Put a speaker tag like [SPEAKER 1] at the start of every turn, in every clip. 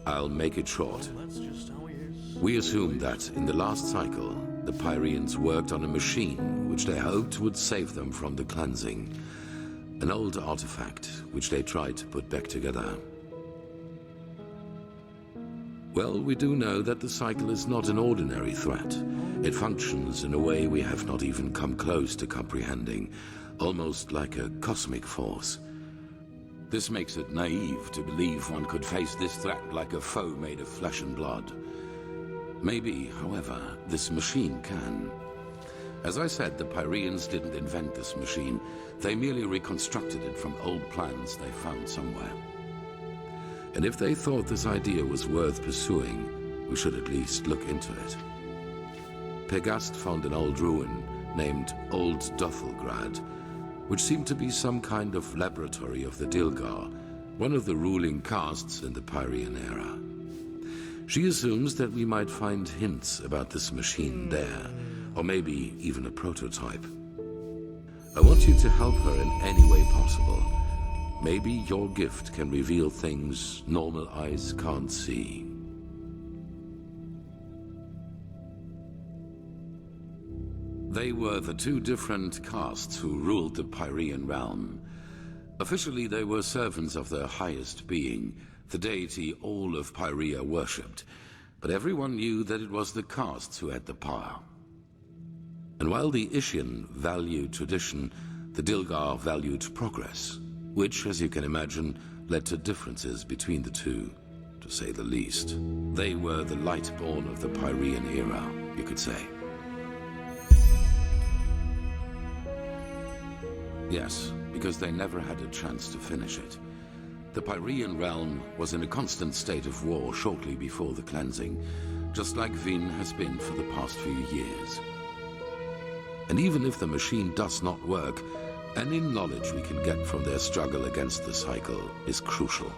[SPEAKER 1] I'll make it short. We assumed that in the last cycle, the Pyreans worked on a machine which they hoped would save them from the cleansing. An old artifact which they tried to put back together. Well, we do know that the cycle is not an ordinary threat. It functions in a way we have not even come close to comprehending, almost like a cosmic force. This makes it naive to believe one could face this threat like a foe made of flesh and blood. Maybe, however, this machine can. As I said, the Pyreans didn't invent this machine. They merely reconstructed it from old plans they found somewhere. And if they thought this idea was worth pursuing, we should at least look into it. Pegast found an old ruin named Old Dothelgrad, which seemed to be some kind of laboratory of the Dilgar, one of the ruling castes in the Pyrean era. She assumes that we might find hints about this machine there, or maybe even a prototype. I want you to help her in any way possible. Maybe your gift can reveal things normal eyes can't see. They were the two different castes who ruled the Pyrean realm. Officially, they were servants of their highest being, the deity all of Pyrea worshipped, but everyone knew that it was the castes who had the power. And while the Ishian valued tradition, the Dilgar valued progress, which, as you can imagine, led to differences between the two, to say the least. They were the Lightborn of the Pyrean era, you could say. Yes, because they never had a chance to finish it. The Pyrean realm was in a constant state of war shortly before the cleansing, just like Vin has been for the past few years. And even if the machine does not work, any knowledge we can get from their struggle against the cycle is crucial.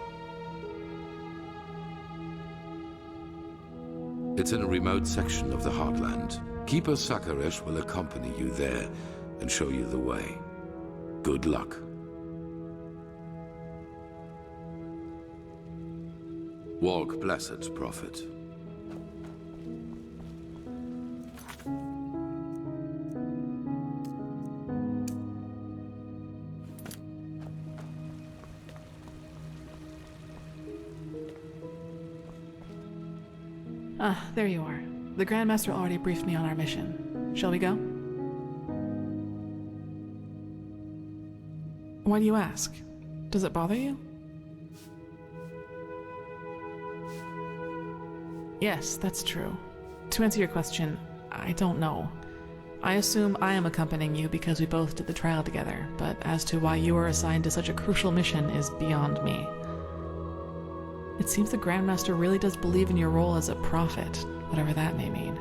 [SPEAKER 1] It's in a remote section of the Heartland. Keeper Sakaresh will accompany you there and show you the way. Good luck. Walk blessed, Prophet.
[SPEAKER 2] Ah, there you are. The Grandmaster already briefed me on our mission. Shall we go? Why do you ask? Does it bother you? Yes, that's true. To answer your question, I don't know. I assume I am accompanying you because we both did the trial together, but as to why you were assigned to such a crucial mission is beyond me. It seems the Grandmaster really does believe in your role as a prophet, whatever that may mean.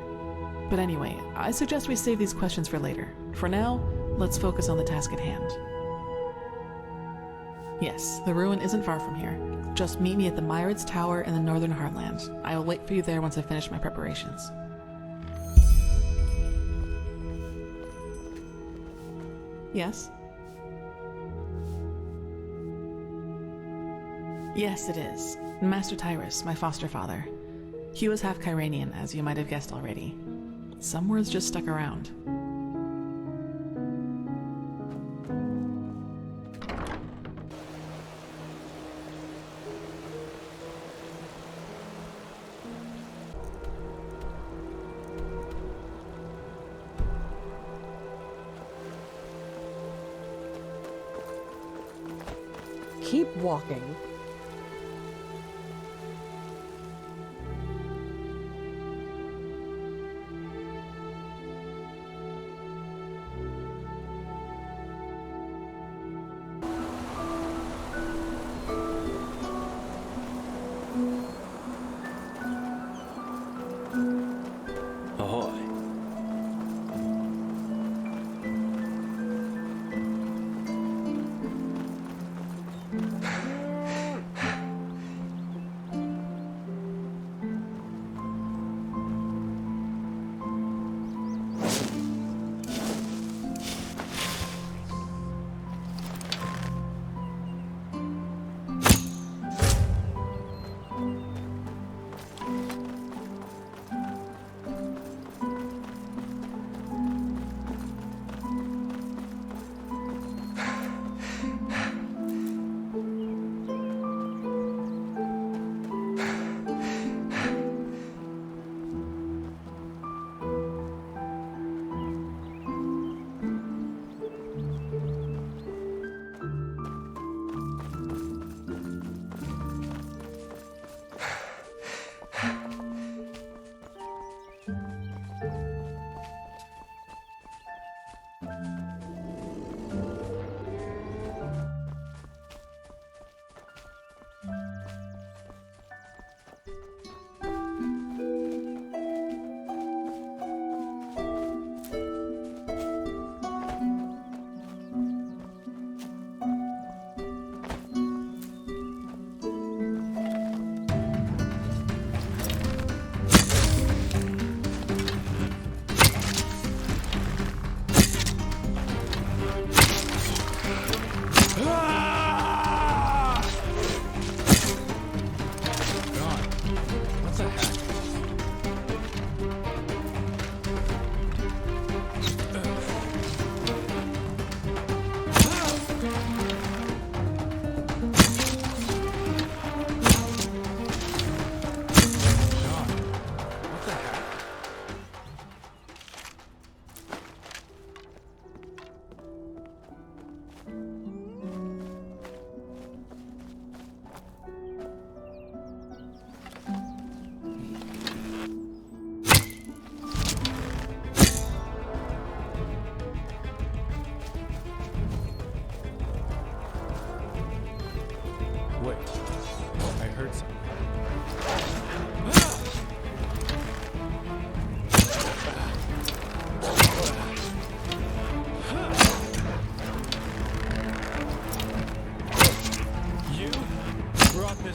[SPEAKER 2] But anyway, I suggest we save these questions for later. For now, let's focus on the task at hand. Yes, the ruin isn't far from here. Just meet me at the Myrids Tower in the Northern Heartland. I will wait for you there once I finish my preparations. Yes? Yes, it is. Master Tyrus, my foster father. He was half Kyranian, as you might have guessed already. Some words just stuck around.
[SPEAKER 3] Keep walking.
[SPEAKER 4] Ahoy.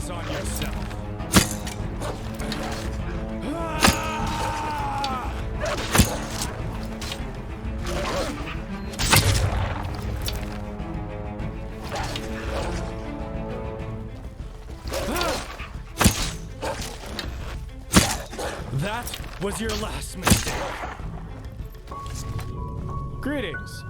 [SPEAKER 5] this on yourself. That was your last mistake. Greetings.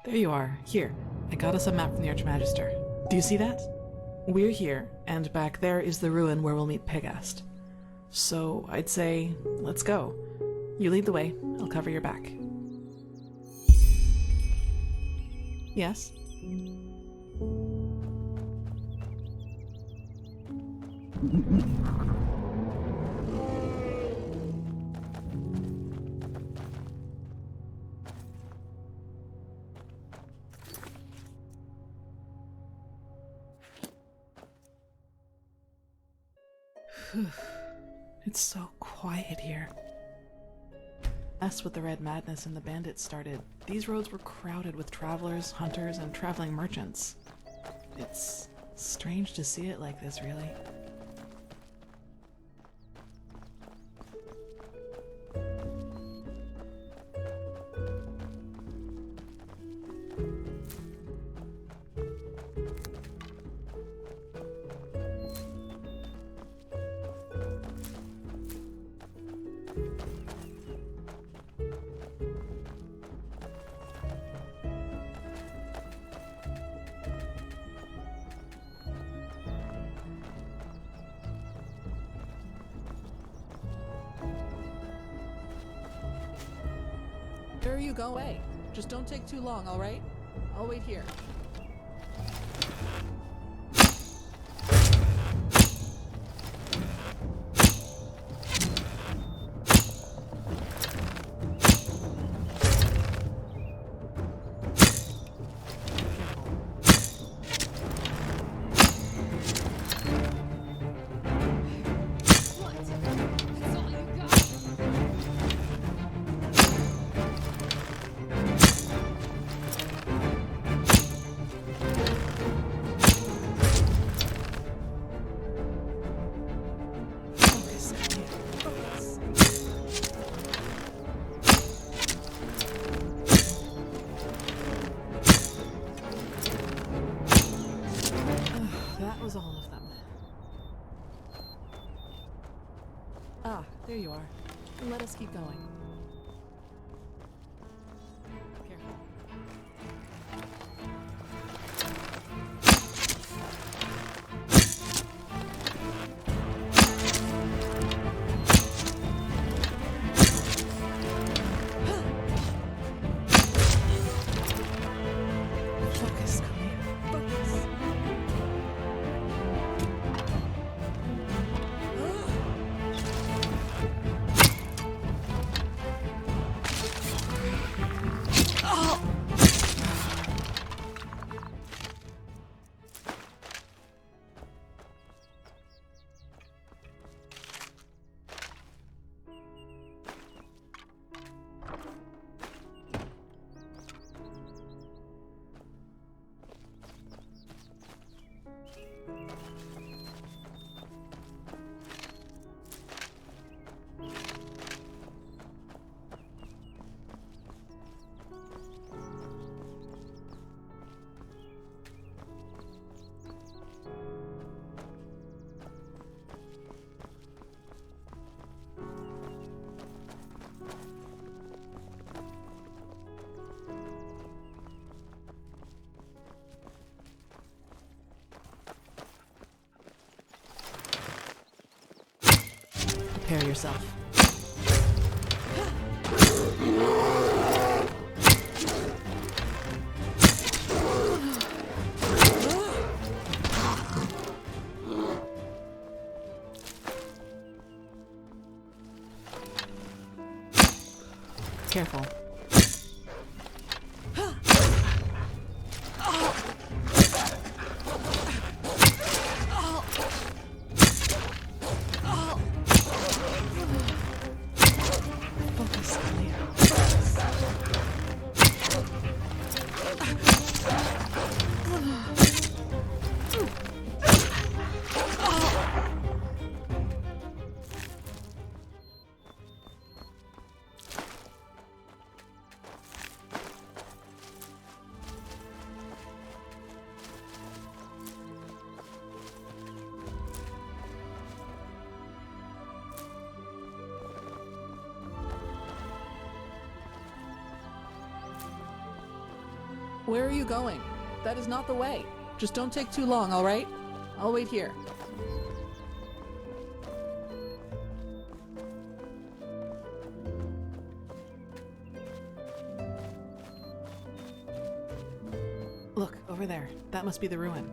[SPEAKER 2] There you are. Here, I got us a map from the Archmagister. Do you see that? We're here, and back there is the ruin where we'll meet Pegast. So I'd say, let's go. You lead the way, I'll cover your back. Yes? It's so quiet here. As with the Red Madness and the bandits started, these roads were crowded with travelers, hunters, and traveling merchants. It's strange to see it like this, really.
[SPEAKER 3] Sure, you go away. Just don't take too long, all right? I'll wait here. All of them. Ah, there you are. Let us keep going. Careful. Focus, Kalia. Focus.
[SPEAKER 2] prepare yourself. Careful. Focus, Leo.
[SPEAKER 3] Where are you going? That is not the way. Just don't take too long, all right? I'll wait here.
[SPEAKER 2] Look, over there. That must be the ruin.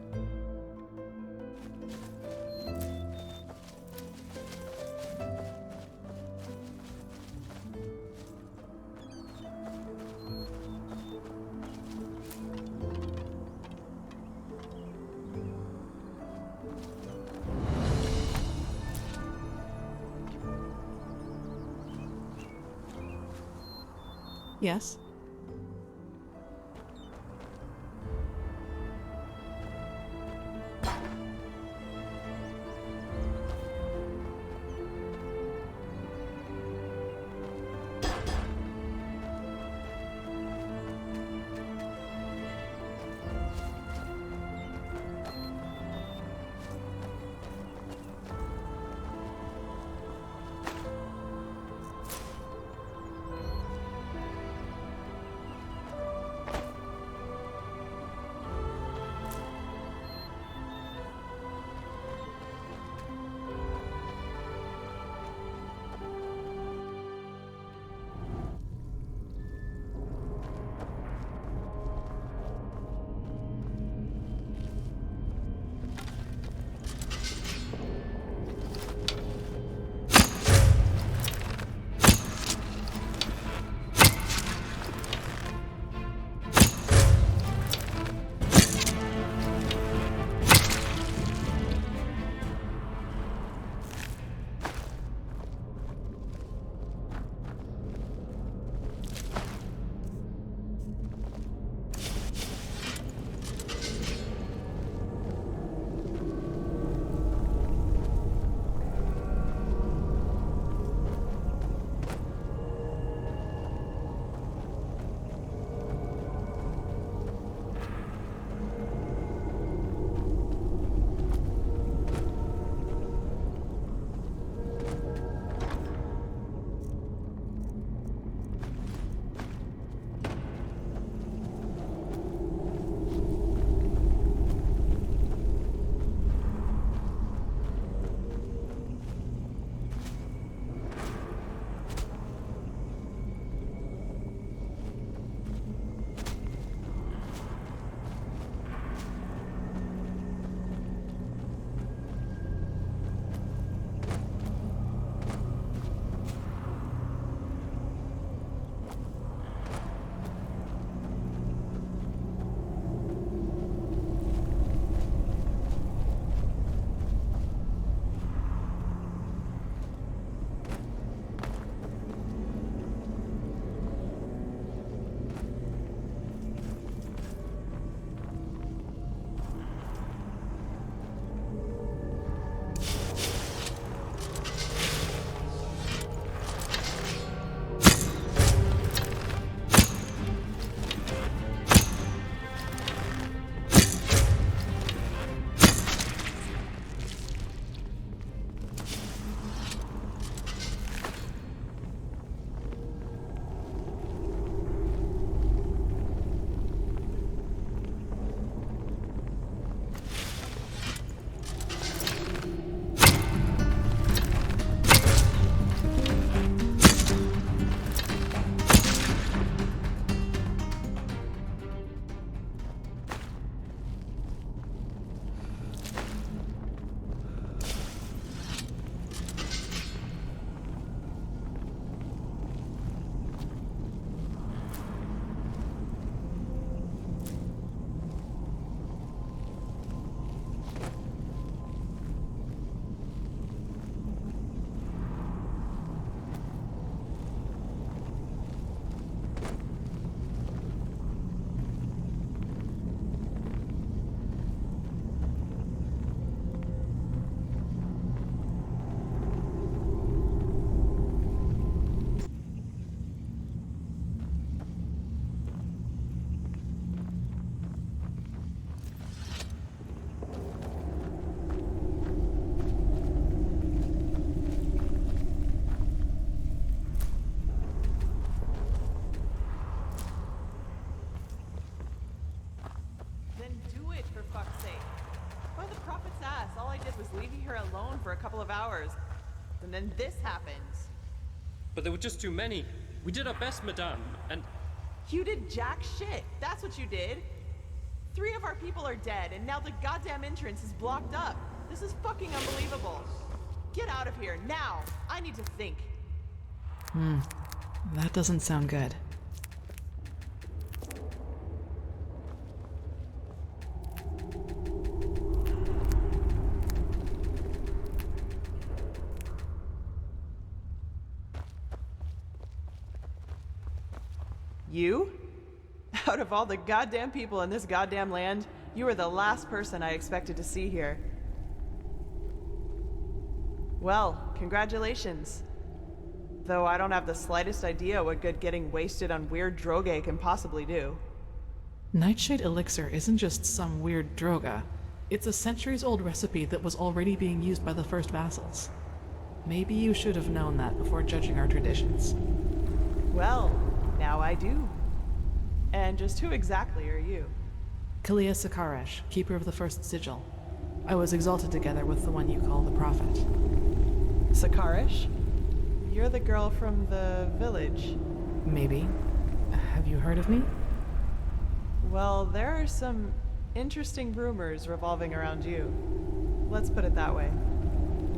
[SPEAKER 2] Yes?
[SPEAKER 6] was leaving her alone for a couple of hours. And then this happens.
[SPEAKER 4] But there were just too many. We did our best, madame, and...
[SPEAKER 6] You did jack shit. That's what you did. 3 of our people are dead, and now the goddamn entrance is blocked up. This is fucking unbelievable. Get out of here, now! I need to think.
[SPEAKER 2] That doesn't sound good.
[SPEAKER 6] You? Out of all the goddamn people in this goddamn land, you are the last person I expected to see here. Well, congratulations. Though I don't have the slightest idea what good getting wasted on weird droge can possibly do.
[SPEAKER 2] Nightshade elixir isn't just some weird droga. It's a centuries-old recipe that was already being used by the first vassals. Maybe you should have known that before judging our traditions.
[SPEAKER 6] Well, now I do. And just who exactly are you?
[SPEAKER 2] Kalia Sakaresh, keeper of the first sigil. I was exalted together with the one you call the Prophet.
[SPEAKER 6] Sakaresh? You're the girl from the village.
[SPEAKER 2] Maybe. Have you heard of me?
[SPEAKER 6] Well, there are some interesting rumors revolving around you. Let's put it that way.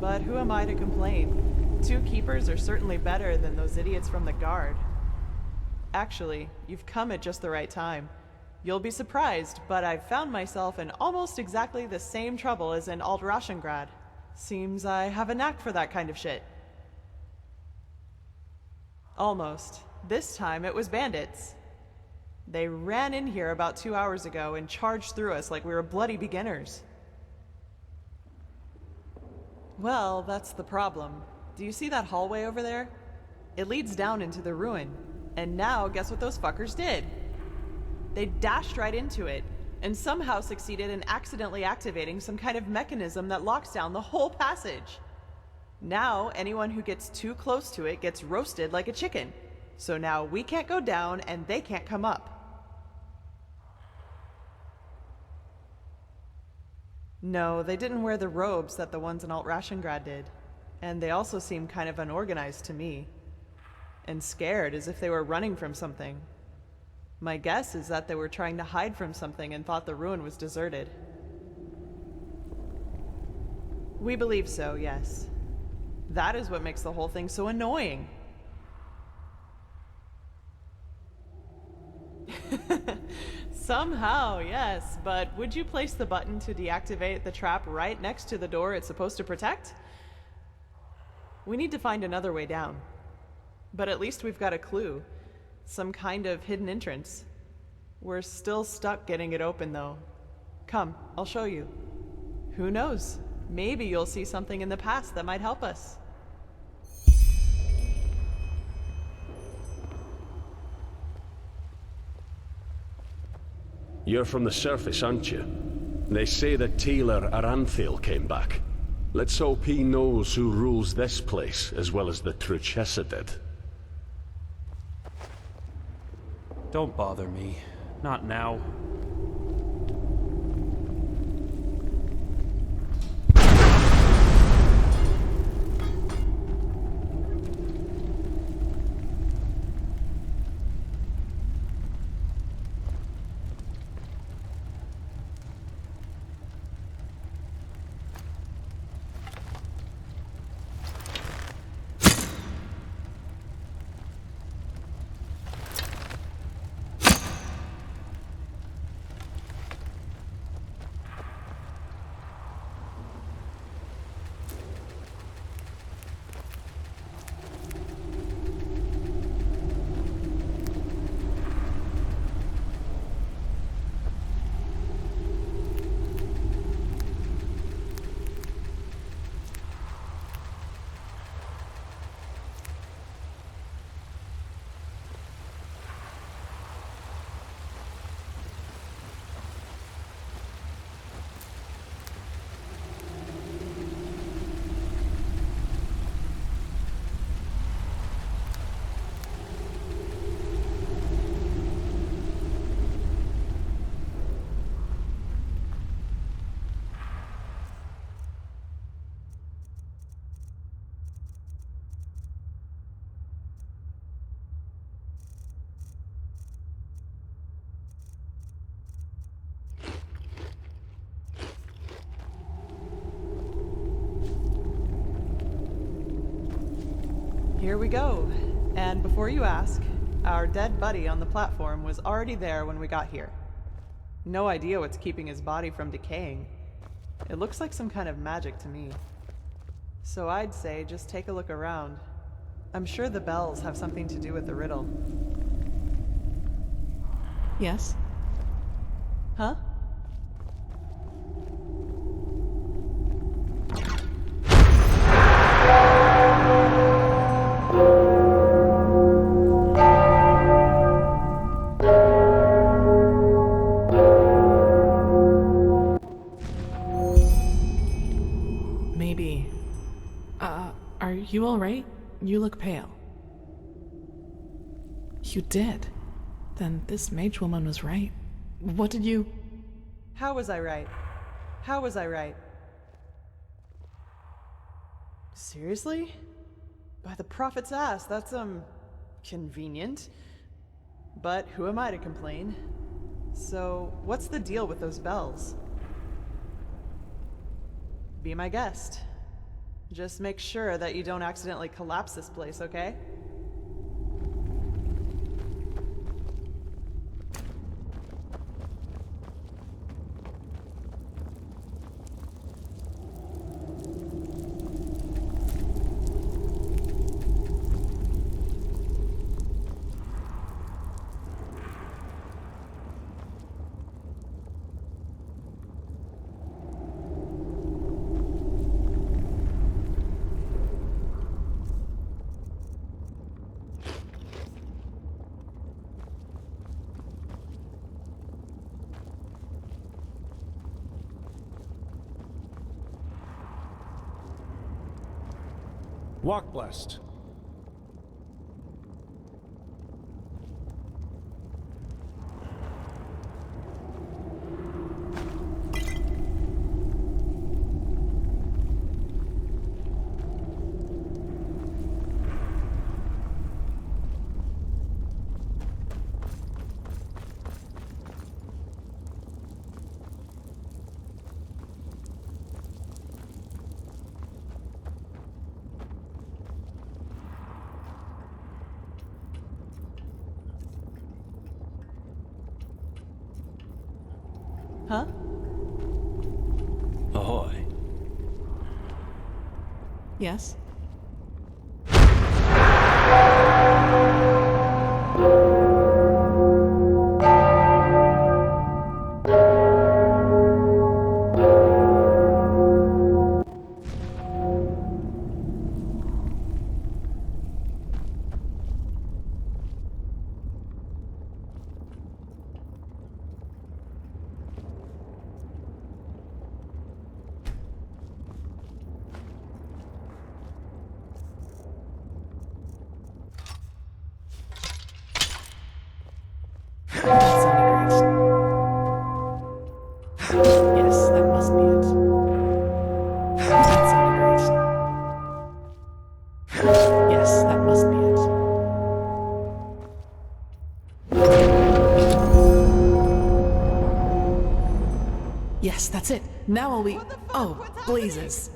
[SPEAKER 6] But who am I to complain? 2 keepers are certainly better than those idiots from the guard. Actually, you've come at just the right time. You'll be surprised, but I've found myself in almost exactly the same trouble as in Alt-Rashengrad. Seems I have a knack for that kind of shit. Almost. This time it was bandits. They ran in here about 2 hours ago and charged through us like we were bloody beginners. Well, that's the problem. Do you see that hallway over there? It leads down into the ruin. And now, guess what those fuckers did? They dashed right into it, and somehow succeeded in accidentally activating some kind of mechanism that locks down the whole passage. Now, anyone who gets too close to it gets roasted like a chicken. So now we can't go down, and they can't come up. No, they didn't wear the robes that the ones in Alt-Rashengrad did. And they also seem kind of unorganized to me. And scared, as if they were running from something. My guess is that they were trying to hide from something and thought the ruin was deserted. We believe so, yes. That is what makes the whole thing so annoying. Somehow, yes, but would you place the button to deactivate the trap right next to the door it's supposed to protect? We need to find another way down. But at least we've got a clue. Some kind of hidden entrance. We're still stuck getting it open, though. Come, I'll show you. Who knows? Maybe you'll see something in the past that might help us.
[SPEAKER 7] You're from the surface, aren't you? They say that Taylor Aranthil came back. Let's hope he knows who rules this place as well as the Truchessa did.
[SPEAKER 4] Don't bother me. Not now.
[SPEAKER 6] Here we go. And before you ask, our dead buddy on the platform was already there when we got here. No idea what's keeping his body from decaying. It looks like some kind of magic to me. So I'd say just take a look around. I'm sure the bells have something to do with the riddle.
[SPEAKER 2] Yes?
[SPEAKER 6] Huh?
[SPEAKER 2] Maybe. Are you alright? You look pale. You did? Then this mage woman was right. What did you...
[SPEAKER 6] How was I right? How was I right? Seriously? By the prophet's ass, that's, convenient. But who am I to complain? So, what's the deal with those bells? Be my guest. Just make sure that you don't accidentally collapse this place, okay?
[SPEAKER 5] Walk blessed.
[SPEAKER 6] Huh?
[SPEAKER 5] Ahoy.
[SPEAKER 2] Yes? That sounded right. Yes, that must be it. That sounded right. Yes, that must be it. Yes, that's it. Now will we... Oh, blazes.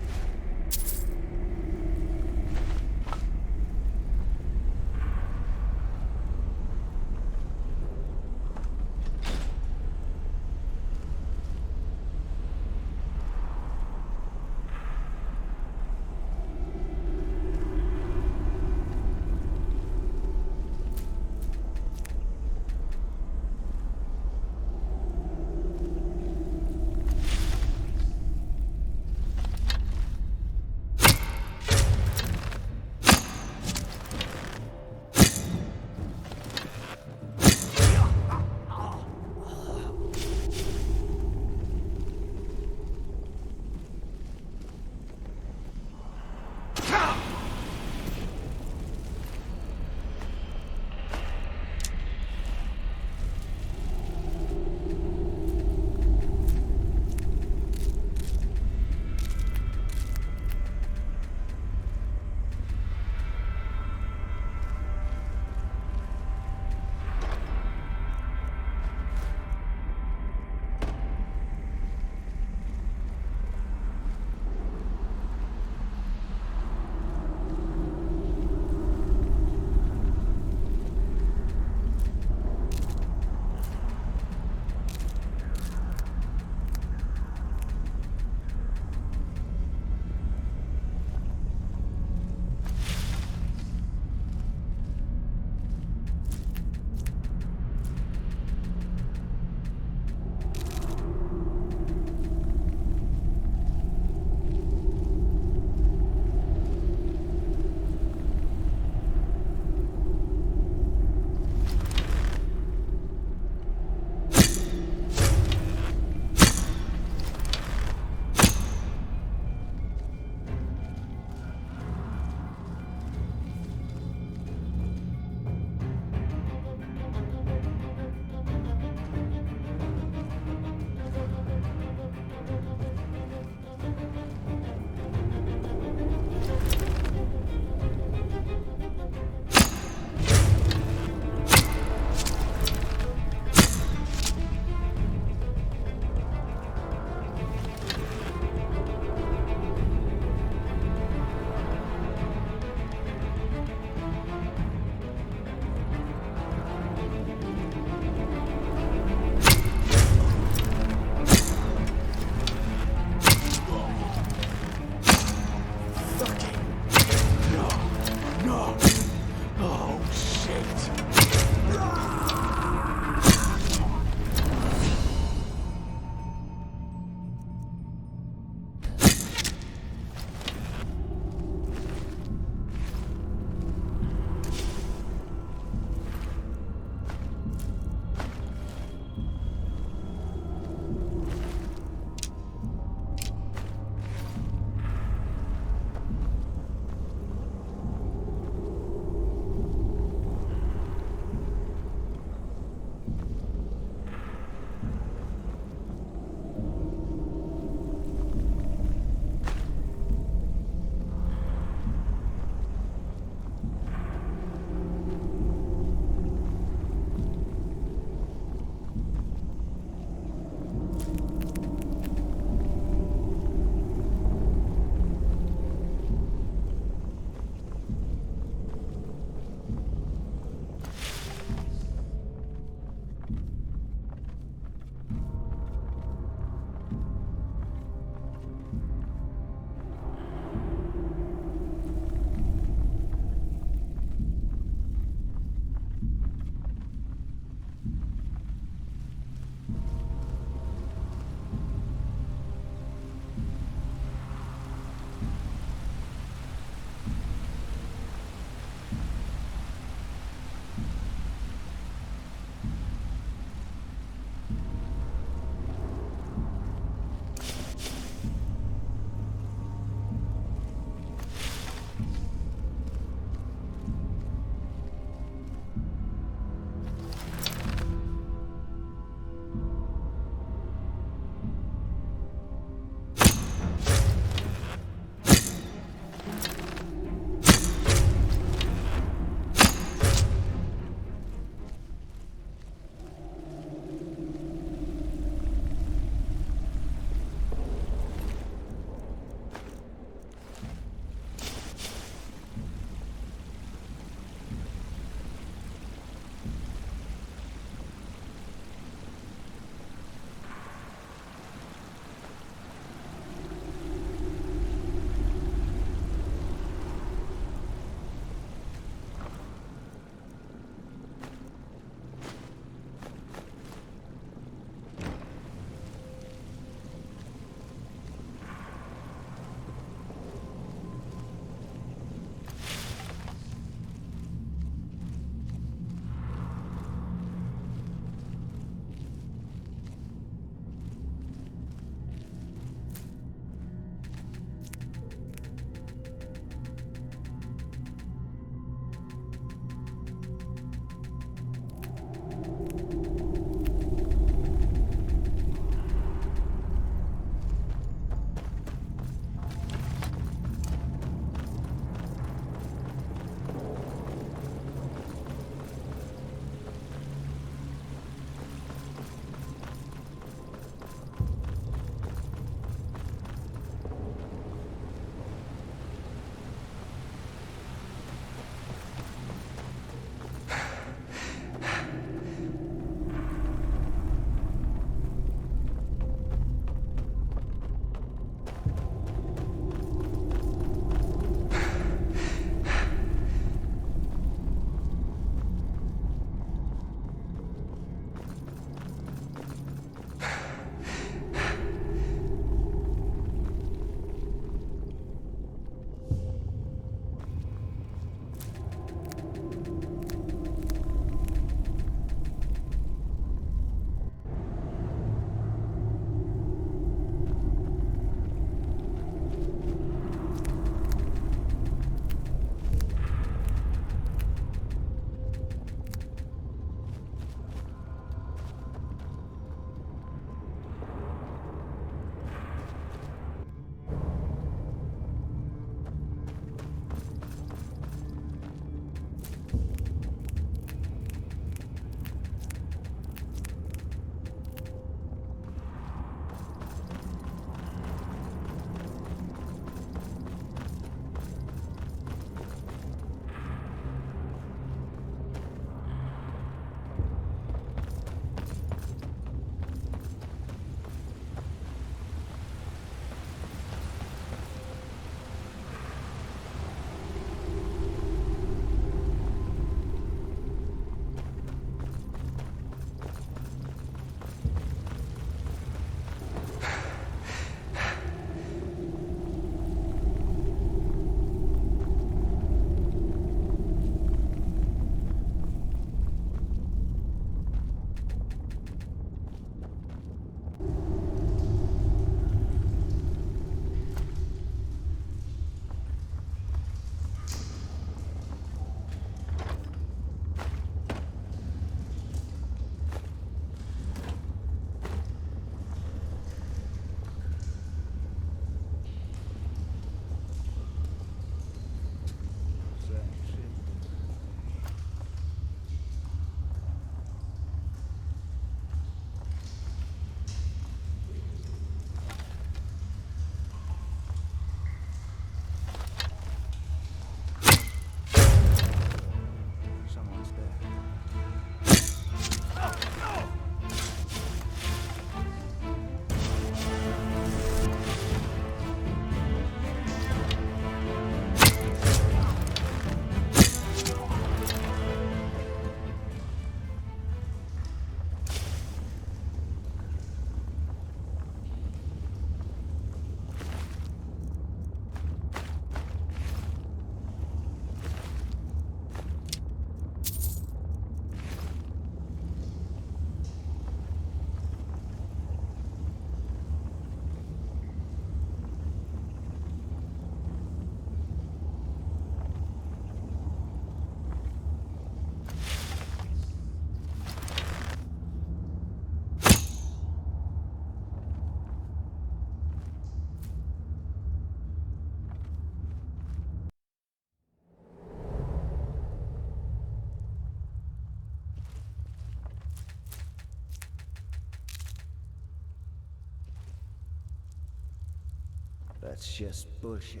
[SPEAKER 8] That's just bullshit.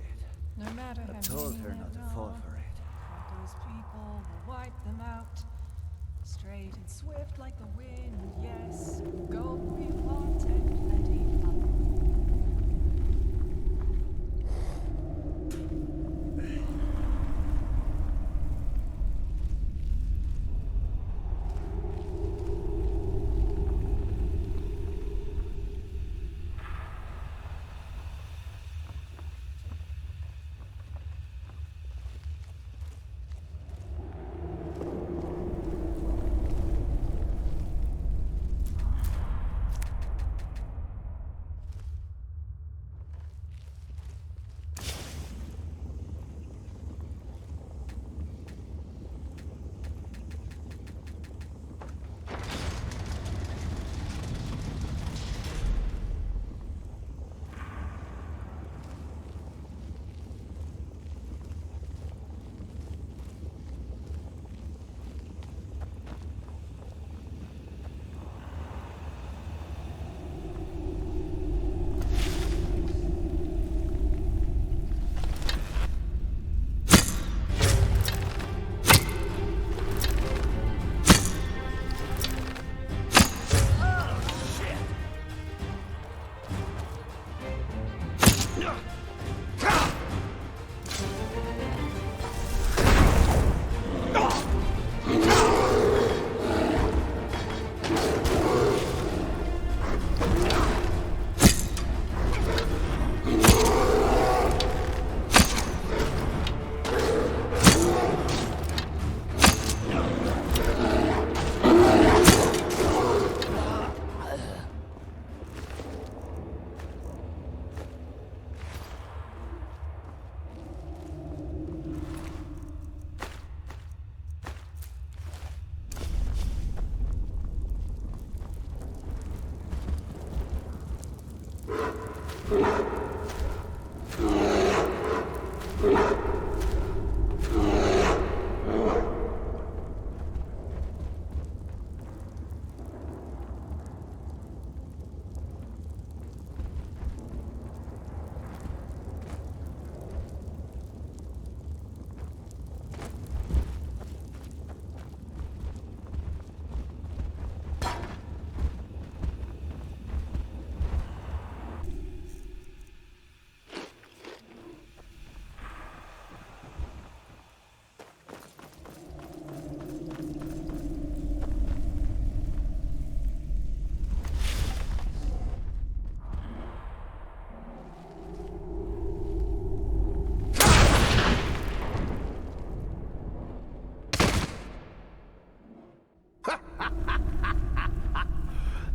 [SPEAKER 9] No matter
[SPEAKER 8] I
[SPEAKER 9] how
[SPEAKER 8] told
[SPEAKER 9] many
[SPEAKER 8] her not to
[SPEAKER 9] there
[SPEAKER 8] fall
[SPEAKER 9] are,
[SPEAKER 8] for it.
[SPEAKER 9] those people will wipe them out. Straight and swift like the wind, yes. Go who you want and plenty fun.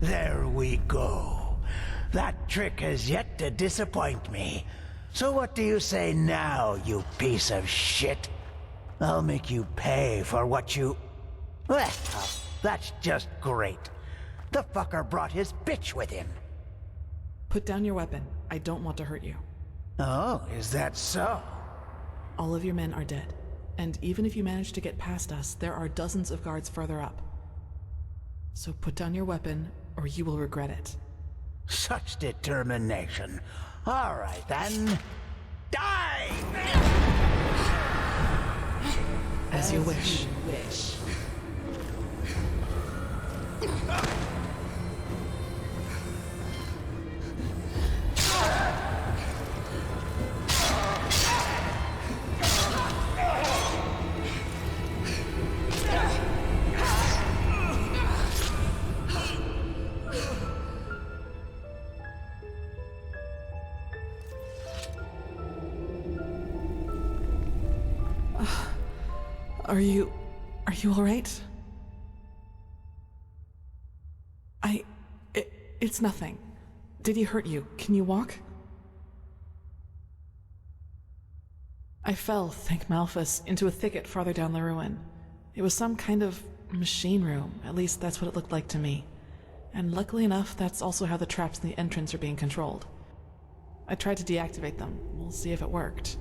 [SPEAKER 10] There we go. That trick has yet to disappoint me. So what do you say now, you piece of shit? I'll make you pay for what you... Well, that's just great. The fucker brought his bitch with him.
[SPEAKER 2] Put down your weapon. I don't want to hurt you.
[SPEAKER 10] Oh, is that so?
[SPEAKER 2] All of your men are dead. And even if you manage to get past us, there are dozens of guards further up. So put down your weapon, or you will regret it.
[SPEAKER 10] Such determination. All right, then. Die!
[SPEAKER 2] As you wish. Are you all right? It's nothing. Did he hurt you? Can you walk? I fell, thank Malphus, into a thicket farther down the ruin. It was some kind of machine room, at least that's what it looked like to me. And luckily enough, that's also how the traps in the entrance are being controlled. I tried to deactivate them. We'll see if it worked.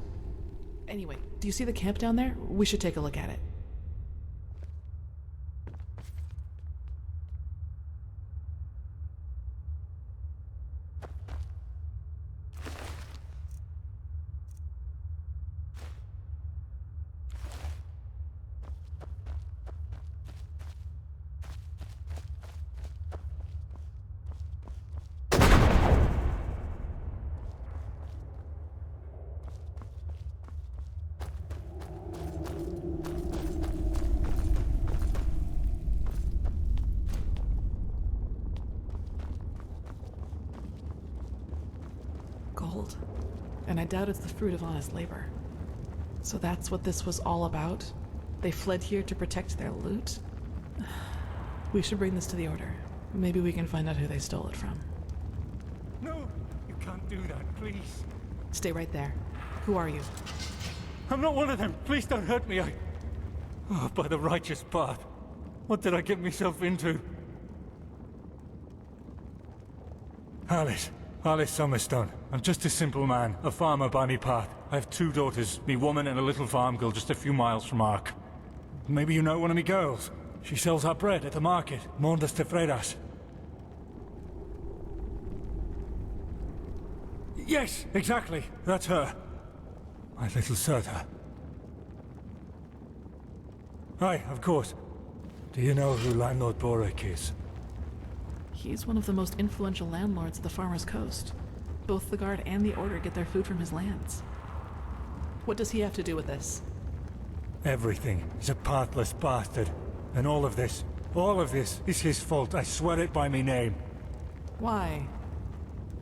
[SPEAKER 2] Anyway, do you see the camp down there? We should take a look at it. gold, and I doubt it's the fruit of honest labor. So that's what this was all about? They fled here to protect their loot? We should bring this to the Order. Maybe we can find out who they stole it from.
[SPEAKER 5] No, you can't do that, please.
[SPEAKER 2] Stay right there. Who are you?
[SPEAKER 5] I'm not one of them. Please don't hurt me. Oh, by the righteous path. What did I get myself into? Alice Summerstone. I'm just a simple man, a farmer by me path. I have 2 daughters, me woman and a little farm girl just a few miles from Ark. Maybe you know one of me girls. She sells our bread at the market, Mondas de Freiras. Yes, exactly. That's her. My little Serta. Aye, of course. Do you know who Landlord Borek is?
[SPEAKER 2] He's one of the most influential landlords of the Farmer's Coast. Both the Guard and the Order get their food from his lands. What does he have to do with this?
[SPEAKER 5] Everything. He's a pathless bastard. And all of this is his fault. I swear it by me name.
[SPEAKER 2] Why?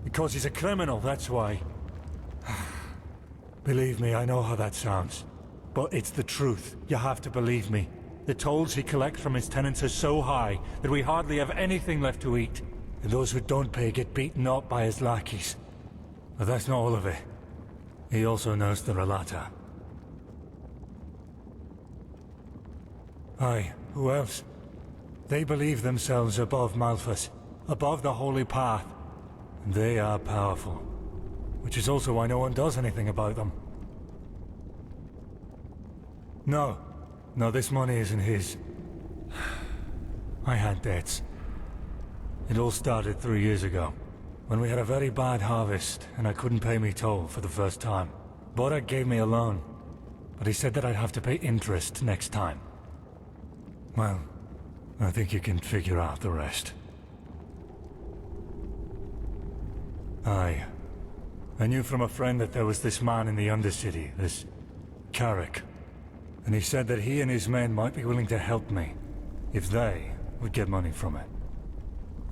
[SPEAKER 5] Because he's a criminal, that's why. Believe me, I know how that sounds. But it's the truth. You have to believe me. The tolls he collects from his tenants are so high that we hardly have anything left to eat. And those who don't pay get beaten up by his lackeys. But that's not all of it. He also knows the Relata. Aye, who else? They believe themselves above Malphas, above the Holy Path. And they are powerful. Which is also why no one does anything about them. No, this money isn't his. I had debts. It all started 3 years ago, when we had a very bad harvest and I couldn't pay me toll for the first time. Borek gave me a loan, but he said that I'd have to pay interest next time. Well, I think you can figure out the rest. I knew from a friend that there was this man in the Undercity, this Carrick. And he said that he and his men might be willing to help me, if they would get money from it.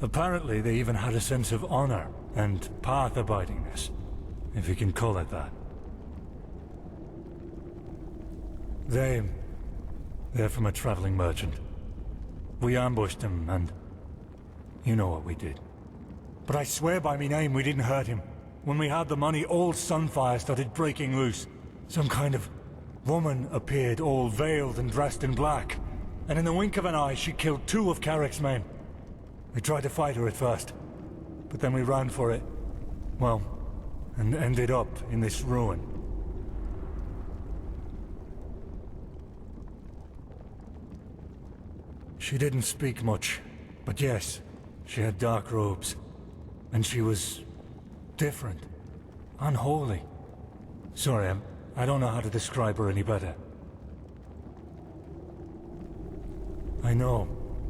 [SPEAKER 5] Apparently they even had a sense of honor and path-abidingness, if you can call it that. They're from a traveling merchant. We ambushed him and you know what we did. But I swear by me name we didn't hurt him. When we had the money, all Sunfire started breaking loose. Some kind of woman appeared, all veiled and dressed in black. And in the wink of an eye, she killed 2 of Carrick's men. We tried to fight her at first, but then we ran for it. Well, and ended up in this ruin. She didn't speak much, but yes, she had dark robes. And she was different, unholy. Sorry, I don't know how to describe her any better. I know.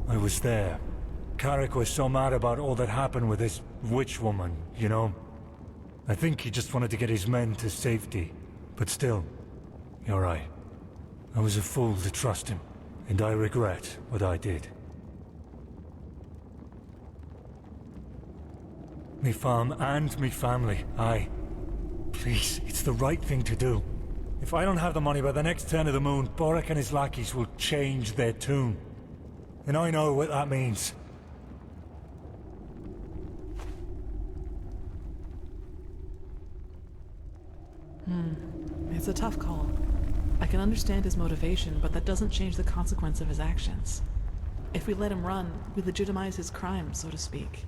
[SPEAKER 5] I was there. Carrick was so mad about all that happened with this witch woman, you know? I think he just wanted to get his men to safety. But still, you're right. I was a fool to trust him, and I regret what I did. Me farm and me family, aye. Please, it's the right thing to do. If I don't have the money by the next turn of the moon, Borek and his lackeys will change their tune. And I know what that means.
[SPEAKER 2] It's a tough call. I can understand his motivation, but that doesn't change the consequence of his actions. If we let him run, we legitimize his crime, so to speak.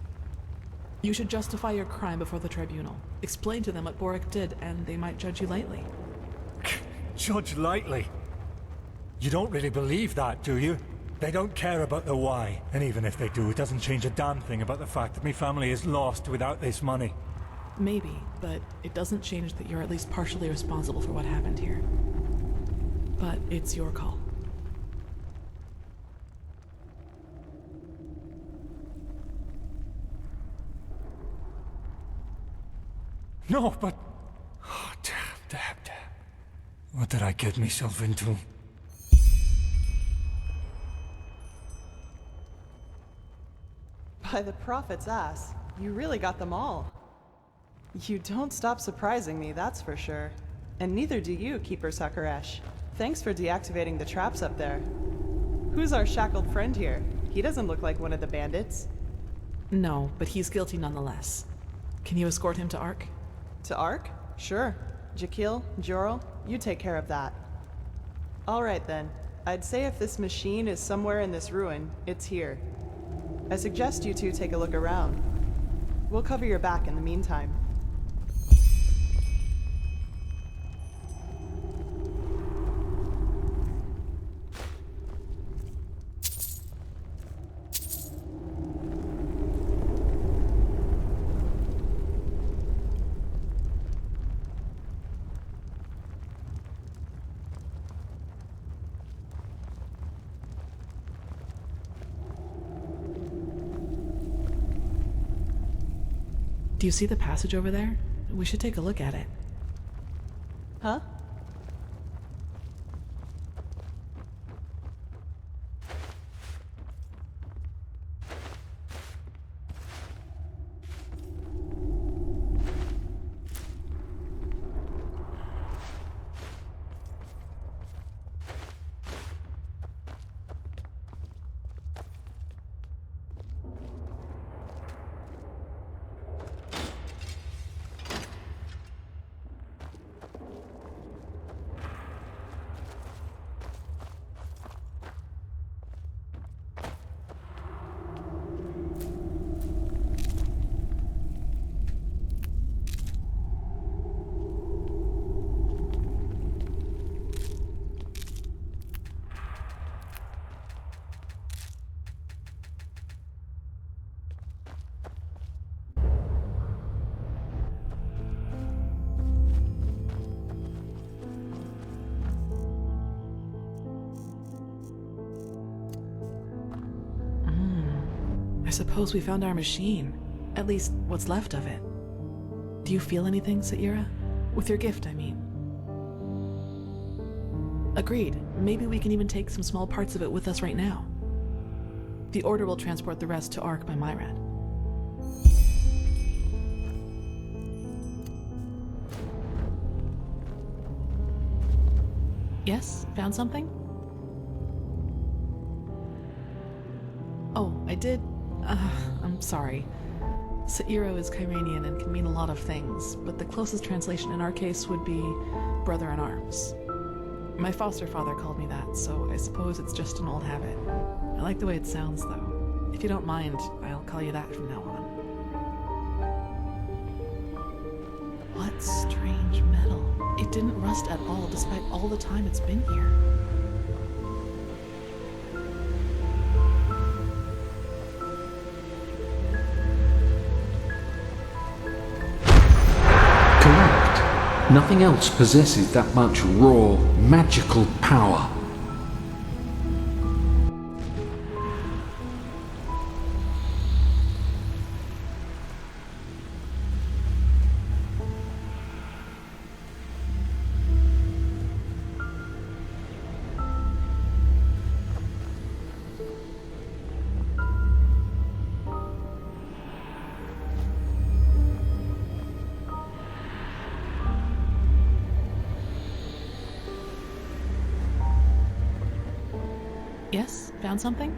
[SPEAKER 2] You should justify your crime before the tribunal. Explain to them what Borek did, and they might judge you lightly.
[SPEAKER 5] Judge lightly? You don't really believe that, do you? They don't care about the why, and even if they do, it doesn't change a damn thing about the fact that me family is lost without this money.
[SPEAKER 2] Maybe, but it doesn't change that you're at least partially responsible for what happened here. But it's your call.
[SPEAKER 5] No, but... Oh, damn. What did I get myself into?
[SPEAKER 6] By the prophet's ass, you really got them all. You don't stop surprising me, that's for sure. And neither do you, Keeper Sakaresh. Thanks for deactivating the traps up there. Who's our shackled friend here? He doesn't look like one of the bandits.
[SPEAKER 2] No, but he's guilty nonetheless. Can you escort him to Ark?
[SPEAKER 6] To Ark? Sure. Jakil, Jorel, you take care of that. Alright then. I'd say if this machine is somewhere in this ruin, it's here. I suggest you two take a look around. We'll cover your back in the meantime.
[SPEAKER 2] Do you see the passage over there? We should take a look at it.
[SPEAKER 6] Huh?
[SPEAKER 2] I suppose we found our machine. At least, what's left of it. Do you feel anything, Saira? With your gift, I mean. Agreed. Maybe we can even take some small parts of it with us right now. The Order will transport the rest to Ark by Myrad. Yes? Found something? Oh, I did... I'm sorry. Sairo is Kyranian and can mean a lot of things, but the closest translation in our case would be brother in arms. My foster father called me that, so I suppose it's just an old habit. I like the way it sounds, though. If you don't mind, I'll call you that from now on. What strange metal. It didn't rust at all, despite all the time it's been here.
[SPEAKER 8] Nothing else possesses that much raw, magical power.
[SPEAKER 2] Yes? Found something?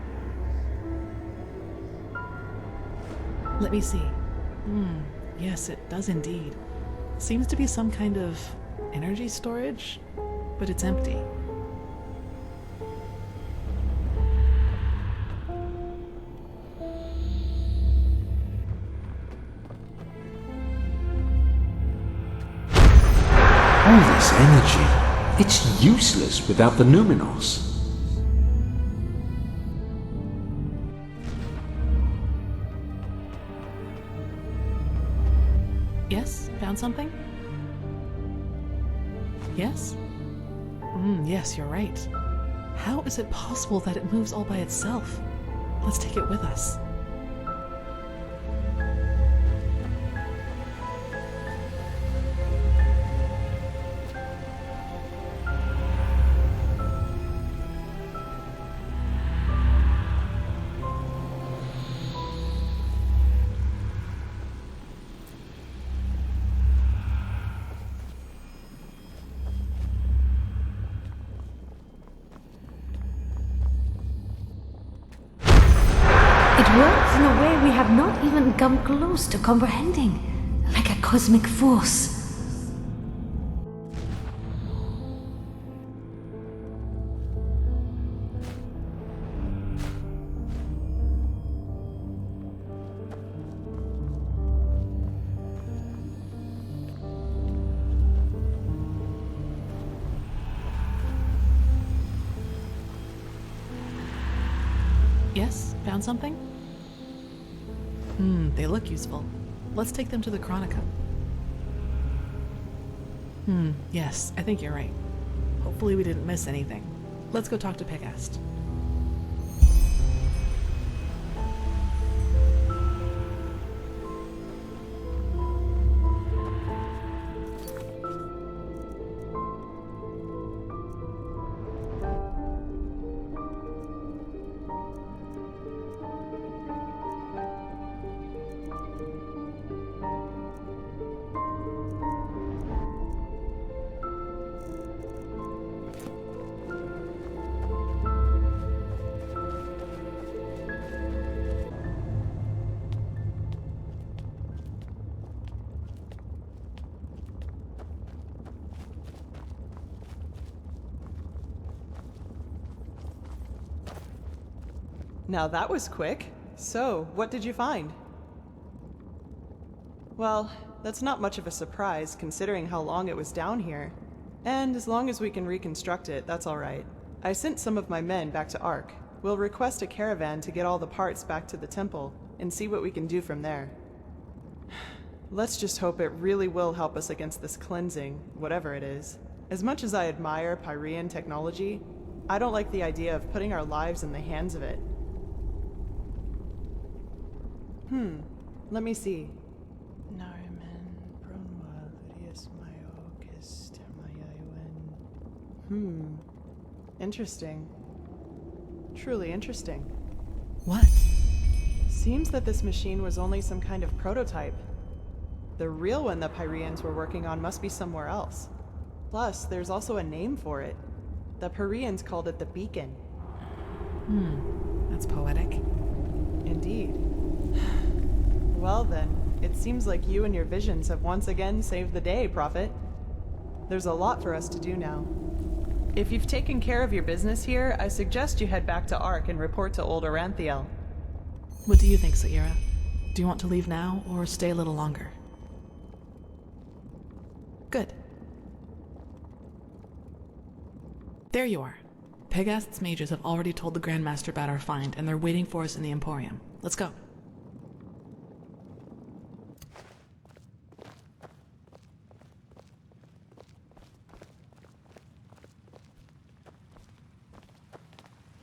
[SPEAKER 2] Let me see. Yes, it does indeed. Seems to be some kind of energy storage, but it's empty.
[SPEAKER 8] All this energy, it's useless without the Numinos.
[SPEAKER 2] Yes? Found something? Yes? Yes, you're right. How is it possible that it moves all by itself? Let's take it with us.
[SPEAKER 11] It works in a way we have not even come close to comprehending, like a cosmic force.
[SPEAKER 2] Yes? Found something? They look useful. Let's take them to the Chronica. Yes, I think you're right. Hopefully we didn't miss anything. Let's go talk to Pegast.
[SPEAKER 6] Now that was quick. So, what did you find? Well, that's not much of a surprise considering how long it was down here. And as long as we can reconstruct it, that's alright. I sent some of my men back to Ark. We'll request a caravan to get all the parts back to the temple and see what we can do from there. Let's just hope it really will help us against this cleansing, whatever it is. As much as I admire Pyrean technology, I don't like the idea of putting our lives in the hands of it. Let me see. Interesting. Truly interesting.
[SPEAKER 2] What?
[SPEAKER 6] Seems that this machine was only some kind of prototype. The real one the Pyreans were working on must be somewhere else. Plus, there's also a name for it. The Pyreans called it the Beacon.
[SPEAKER 2] That's poetic.
[SPEAKER 6] Indeed. Well then, it seems like you and your visions have once again saved the day, Prophet. There's a lot for us to do now. If you've taken care of your business here, I suggest you head back to Ark and report to old Aranthiel.
[SPEAKER 2] What do you think, Saira? Do you want to leave now or stay a little longer? Good. There you are. Pegast's mages have already told the Grandmaster about our find, and they're waiting for us in the Emporium. Let's go.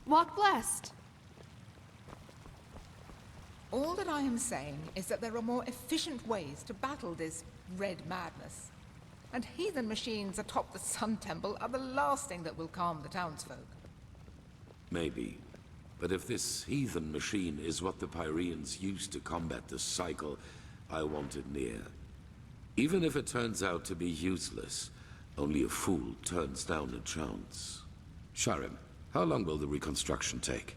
[SPEAKER 12] Walk blessed. All that I am saying is that there are more efficient ways to battle this red madness. And heathen machines atop the Sun Temple are the last thing that will calm the townsfolk.
[SPEAKER 1] Maybe. But if this heathen machine is what the Pyreans used to combat the cycle, I want it near. Even if it turns out to be useless, only a fool turns down a chance. Sharim, how long will the reconstruction take?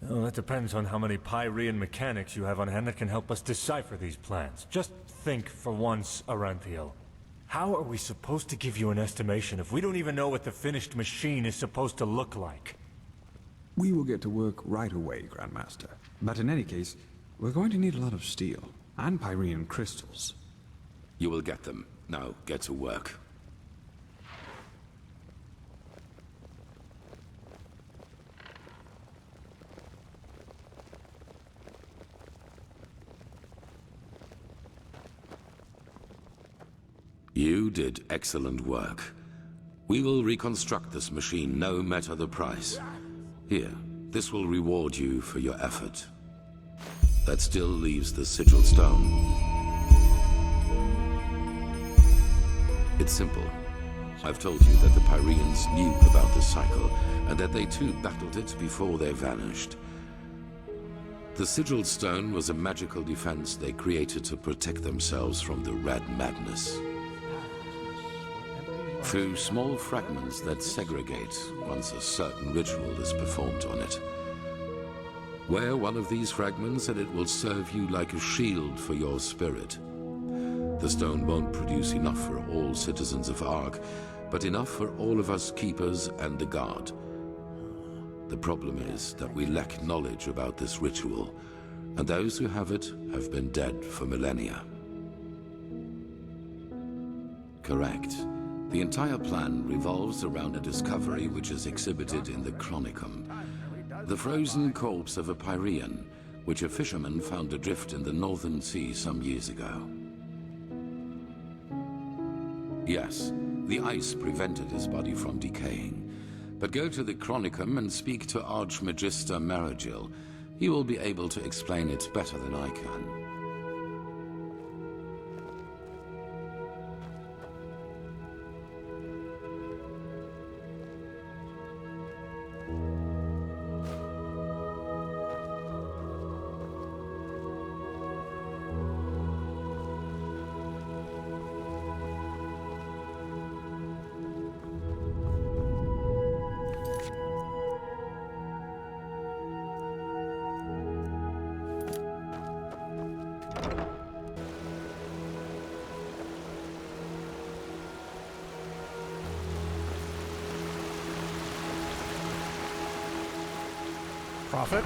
[SPEAKER 5] Well, that depends on how many Pyrean mechanics you have on hand that can help us decipher these plans. Just think for once, Aranthiel. How are we supposed to give you an estimation if we don't even know what the finished machine is supposed to look like?
[SPEAKER 13] We will get to work right away, Grandmaster. But in any case, we're going to need a lot of steel and Pyrean crystals.
[SPEAKER 1] You will get them. Now, get to work. You did excellent work. We will reconstruct this machine no matter the price. Here, this will reward you for your effort. That still leaves the sigil stone. It's simple. I've told you that the Pyreans knew about the cycle, and that they too battled it before they vanished. The sigil stone was a magical defense they created to protect themselves from the red madness. Through small fragments that segregate once a certain ritual is performed on it. Wear one of these fragments and it will serve you like a shield for your spirit. The stone won't produce enough for all citizens of Ark, but enough for all of us keepers and the guard. The problem is that we lack knowledge about this ritual, and those who have it have been dead for millennia. Correct. The entire plan revolves around a discovery which is exhibited in the Chronicum. The frozen corpse of a Pyrean, which a fisherman found adrift in the Northern Sea some years ago. Yes, the ice prevented his body from decaying. But go to the Chronicum and speak to Archmagister Maragil. He will be able to explain it better than I can.
[SPEAKER 5] Prophet?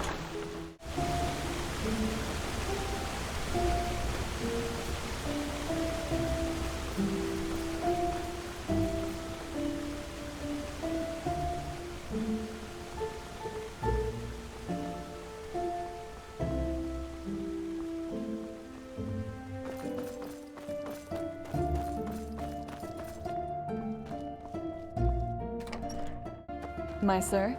[SPEAKER 14] My sir?